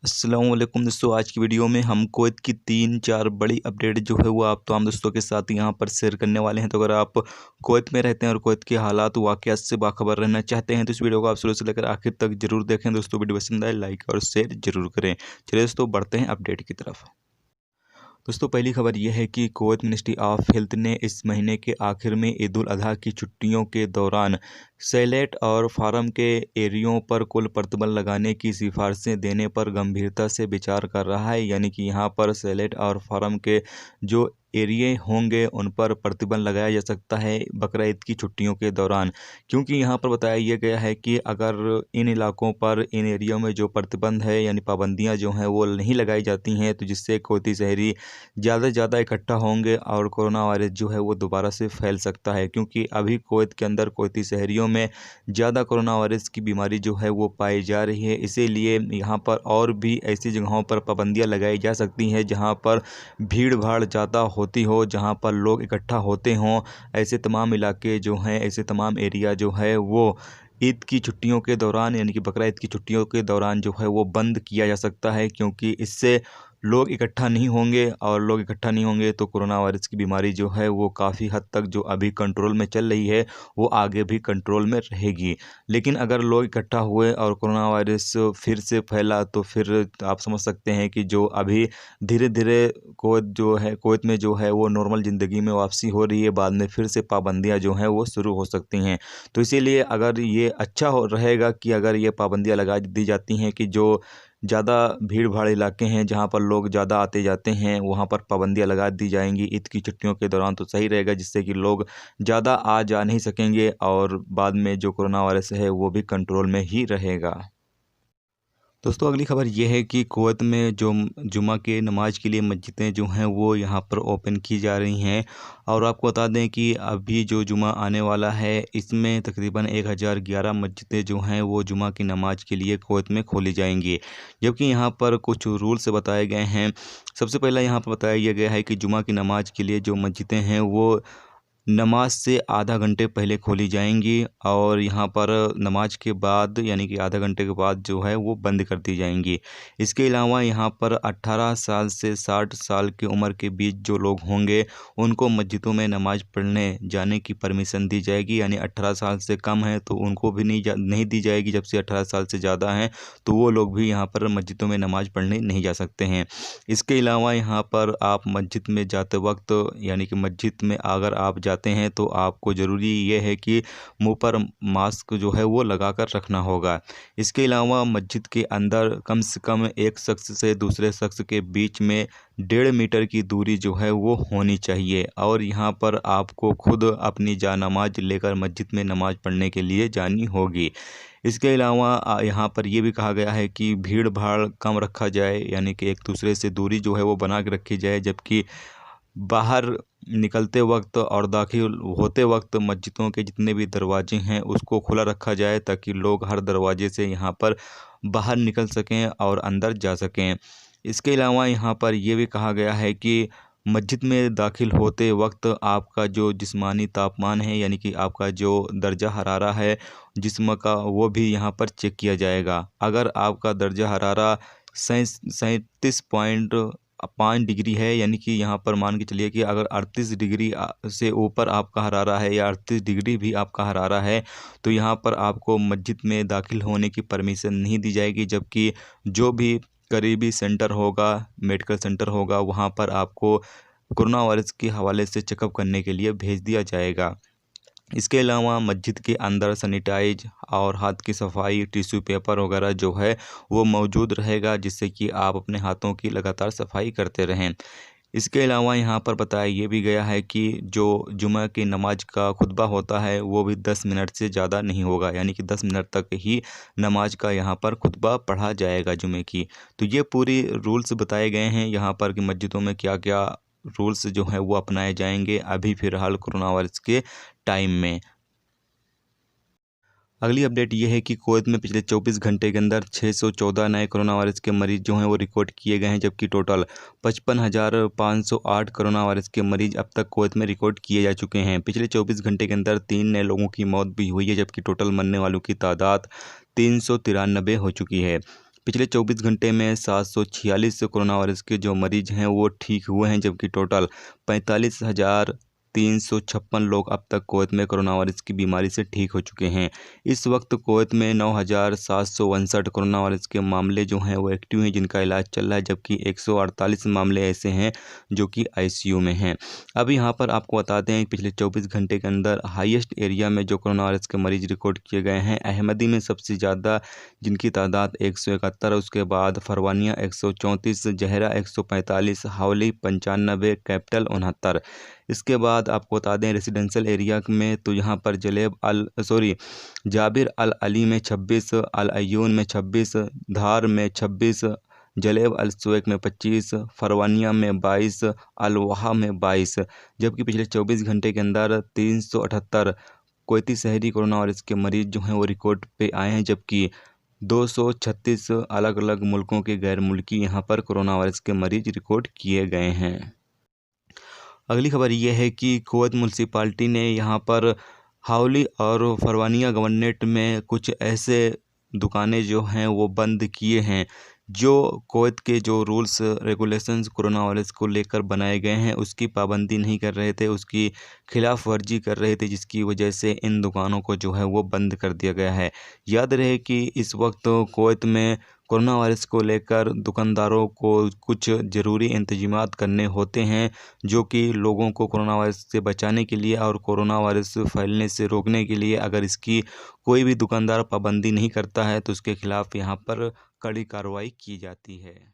अस्सलाम वालेकुम दोस्तों। आज की वीडियो में हम कुवैत की 3-4 बड़ी अपडेट जो है वो आप तमाम दोस्तों के साथ यहाँ पर शेयर करने वाले हैं। तो अगर आप कुवैत में रहते हैं और कुवैत के हालात वाक़यात से बाखबर रहना चाहते हैं तो इस वीडियो को आप शुरू से लेकर आखिर तक जरूर देखें। दोस्तों वीडियो पसंद आए लाइक और शेयर जरूर करें। चलिए दोस्तों बढ़ते हैं अपडेट की तरफ। दोस्तों पहली खबर यह है कि कुवैत मिनिस्ट्री ऑफ हेल्थ ने इस महीने के आखिर में ईद उल अजहा की छुट्टियों के दौरान सैलेट और फार्म के एरियों पर कुल प्रतिबंध लगाने की सिफारिशें देने पर गंभीरता से विचार कर रहा है। यानी कि यहाँ पर सैलेट और फार्म के जो एरिए होंगे उन पर प्रतिबंध लगाया जा सकता है बकरा ईद की छुट्टियों के दौरान, क्योंकि यहाँ पर बताया यह गया है कि अगर इन इलाकों पर इन एरियो में जो प्रतिबंध है यानी पाबंदियाँ जो हैं वो नहीं लगाई जाती हैं तो जिससे कुवैती शहरी ज़्यादा से ज़्यादा इकट्ठा होंगे और कोरोना वायरस जो है वो दोबारा से फैल सकता है। क्योंकि अभी कुवैत के अंदर कुवैती शहरियों में ज़्यादा कोरोना वायरस की बीमारी जो है वो पाई जा रही है। इसीलिए यहाँ पर और भी ऐसी जगहों पर पाबंदियाँ लगाई जा सकती हैं जहाँ पर भीड़ भाड़ ज़्यादा होती हो, जहाँ पर लोग इकट्ठा होते हों। ऐसे तमाम इलाके जो हैं, ऐसे तमाम एरिया जो है वो ईद की छुट्टियों के दौरान यानी कि बकरा ईद की छुट्टियों के दौरान जो है वो बंद किया जा सकता है, क्योंकि इससे लोग इकट्ठा नहीं होंगे और लोग इकट्ठा नहीं होंगे तो कोरोना वायरस की बीमारी जो है वो काफ़ी हद तक जो अभी कंट्रोल में चल रही है वो आगे भी कंट्रोल में रहेगी। लेकिन अगर लोग इकट्ठा हुए और कोरोना वायरस फिर से फैला तो फिर आप समझ सकते हैं कि जो अभी धीरे धीरे कुवैत में जो है वो नॉर्मल ज़िंदगी में वापसी हो रही है, बाद में फिर से पाबंदियाँ जो हैं वो शुरू हो सकती हैं। तो इसीलिए अगर ये अच्छा हो रहेगा कि अगर ये पाबंदियाँ लगा दी जाती हैं कि जो ज़्यादा भीड़ भाड़ इलाके हैं जहाँ पर लोग ज़्यादा आते जाते हैं वहाँ पर पाबंदियाँ लगा दी जाएंगी ईद की छुट्टियों के दौरान, तो सही रहेगा, जिससे कि लोग ज़्यादा आ जा नहीं सकेंगे और बाद में जो कोरोना वायरस है वो भी कंट्रोल में ही रहेगा। दोस्तों अगली खबर यह है कि कुवैत में जो जुमा के नमाज के लिए मस्जिदें जो हैं वो यहाँ पर ओपन की जा रही हैं। और आपको बता दें कि अभी जो जुमा आने वाला है इसमें तकरीबन 1011 मस्जिदें जो हैं वो जुमा की नमाज के लिए कुवैत में खोली जाएंगी। जबकि यहाँ पर कुछ रूल्स बताए गए हैं। सबसे पहला यहाँ पर बताया गया है कि जुमा की नमाज के लिए जो मस्जिदें हैं वो नमाज से आधा घंटे पहले खोली जाएंगी और यहाँ पर नमाज के बाद यानी कि आधा घंटे के बाद जो है वो बंद कर दी जाएंगी। इसके अलावा यहाँ पर 18 साल से 60 साल की उम्र के बीच जो लोग होंगे उनको मस्जिदों में नमाज पढ़ने जाने की परमिशन दी जाएगी। यानी 18 साल से कम है तो उनको भी नहीं दी जाएगी, जब से 18 साल से ज़्यादा हैं तो वो लोग भी यहाँ पर मस्जिदों में नमाज पढ़ने नहीं जा सकते हैं। इसके अलावा यहाँ पर आप मस्जिद में जाते वक्त यानी कि मस्जिद में अगर आप जाते हैं तो आपको ज़रूरी ये है कि मुंह पर मास्क जो है वो लगा कर रखना होगा। इसके अलावा मस्जिद के अंदर कम से कम एक शख्स से दूसरे शख्स के बीच में 1.5 मीटर की दूरी जो है वो होनी चाहिए। और यहाँ पर आपको खुद अपनी जानमाज लेकर मस्जिद में नमाज पढ़ने के लिए जानी होगी। इसके अलावा यहाँ पर यह भी कहा गया है कि भीड़ भाड़ कम रखा जाए, यानी कि एक दूसरे से दूरी जो है वो बना के रखी जाए। जबकि बाहर निकलते वक्त और दाखिल होते वक्त मस्जिदों के जितने भी दरवाजे हैं उसको खुला रखा जाए, ताकि लोग हर दरवाजे से यहाँ पर बाहर निकल सकें और अंदर जा सकें। इसके अलावा यहाँ पर यह भी कहा गया है कि मस्जिद में दाखिल होते वक्त आपका जो जिस्मानी तापमान है यानी कि आपका जो दर्जा हरारा है जिस्म का वो भी यहाँ पर चेक किया जाएगा। अगर आपका दर्जा हरारा 37.5 डिग्री है, यानी कि यहाँ पर मान के चलिए कि अगर 38 डिग्री से ऊपर आपका हरारा है या 38 डिग्री भी आपका हरारा है तो यहाँ पर आपको मस्जिद में दाखिल होने की परमिशन नहीं दी जाएगी। जबकि जो भी करीबी सेंटर होगा, मेडिकल सेंटर होगा, वहाँ पर आपको कोरोना वायरस के हवाले से चेकअप करने के लिए भेज दिया जाएगा। इसके अलावा मस्जिद के अंदर सैनिटाइज और हाथ की सफाई, टिश्यू पेपर वगैरह जो है वो मौजूद रहेगा, जिससे कि आप अपने हाथों की लगातार सफाई करते रहें। इसके अलावा यहाँ पर बताया ये भी गया है कि जो जुमा की नमाज का खुतबा होता है वो भी 10 मिनट से ज़्यादा नहीं होगा, यानी कि 10 मिनट तक ही नमाज का यहाँ पर खुतबा पढ़ा जाएगा जुमे की। तो ये पूरी रूल्स बताए गए हैं यहाँ पर कि मस्जिदों में क्या क्या रूल्स जो हैं वो अपनाए जाएंगे अभी फ़िलहाल कोरोना वायरस के टाइम में। अगली अपडेट ये है कि कुवैत में पिछले 24 घंटे के अंदर 614 नए कोरोना वायरस के मरीज जो हैं वो रिकॉर्ड किए गए हैं। जबकि टोटल 55,508 कोरोना वायरस के मरीज अब तक कुवैत में रिकॉर्ड किए जा चुके हैं। पिछले 24 घंटे के अंदर 3 नए लोगों की मौत भी हुई है, जबकि टोटल मरने वालों की तादाद 393 हो चुकी है। पिछले 24 घंटे में 746 कोरोना वायरस के जो मरीज हैं वो ठीक हुए हैं, जबकि टोटल 45,356 लोग अब तक कुवैत में कोरोना वायरस की बीमारी से ठीक हो चुके हैं। इस वक्त कुवैत में 9,759 कोरोना वायरस के मामले जो हैं वो एक्टिव हैं, जिनका इलाज चल रहा है, जबकि 148 मामले ऐसे हैं जो कि आईसीयू में हैं। अब यहाँ पर आपको बताते हैं पिछले 24 घंटे के अंदर हाईएस्ट एरिया में जो कोरोना वायरस के मरीज रिकॉर्ड किए गए हैं, अहमदी में सबसे ज़्यादा, जिनकी तादाद 171, उसके बाद फरवानिया 134, जहरा 145, हावली 95, कैपिटल 69। इसके बाद आपको बता दें रेजिडेंशियल एरिया में तो यहाँ पर जाबिर अल अली में 26, अल अयून में 26, धार में 26, जलेब अल सुएक में 25, फरवानिया में 22, अल वहा में 22, जबकि पिछले 24 घंटे के अंदर 378 कुवैती शहरी कोरोना वायरस के मरीज जो हैं वो रिकॉर्ड पे आए हैं, जबकि 236 अलग अलग मुल्कों के गैर मुल्की यहाँ पर कोरोना वायरस के मरीज रिकॉर्ड किए गए हैं। अगली खबर यह है कि कुवैत म्यूनसिपाल्टी ने यहाँ पर हावली और फरवानिया गवर्नरेट में कुछ ऐसे दुकानें जो हैं वो बंद किए हैं जो कुवैत के जो रूल्स रेगुलेशंस कोरोना वायरस को लेकर बनाए गए हैं उसकी पाबंदी नहीं कर रहे थे, उसकी खिलाफ वर्जी कर रहे थे, जिसकी वजह से इन दुकानों को जो है वो बंद कर दिया गया है। याद रहे कि इस वक्त कुवैत में कोरोना वायरस को लेकर दुकानदारों को कुछ ज़रूरी इंतजामात करने होते हैं, जो कि लोगों को कोरोना वायरस से बचाने के लिए और कोरोना वायरस फैलने से रोकने के लिए, अगर इसकी कोई भी दुकानदार पाबंदी नहीं करता है तो उसके खिलाफ़ यहाँ पर कड़ी कार्रवाई की जाती है।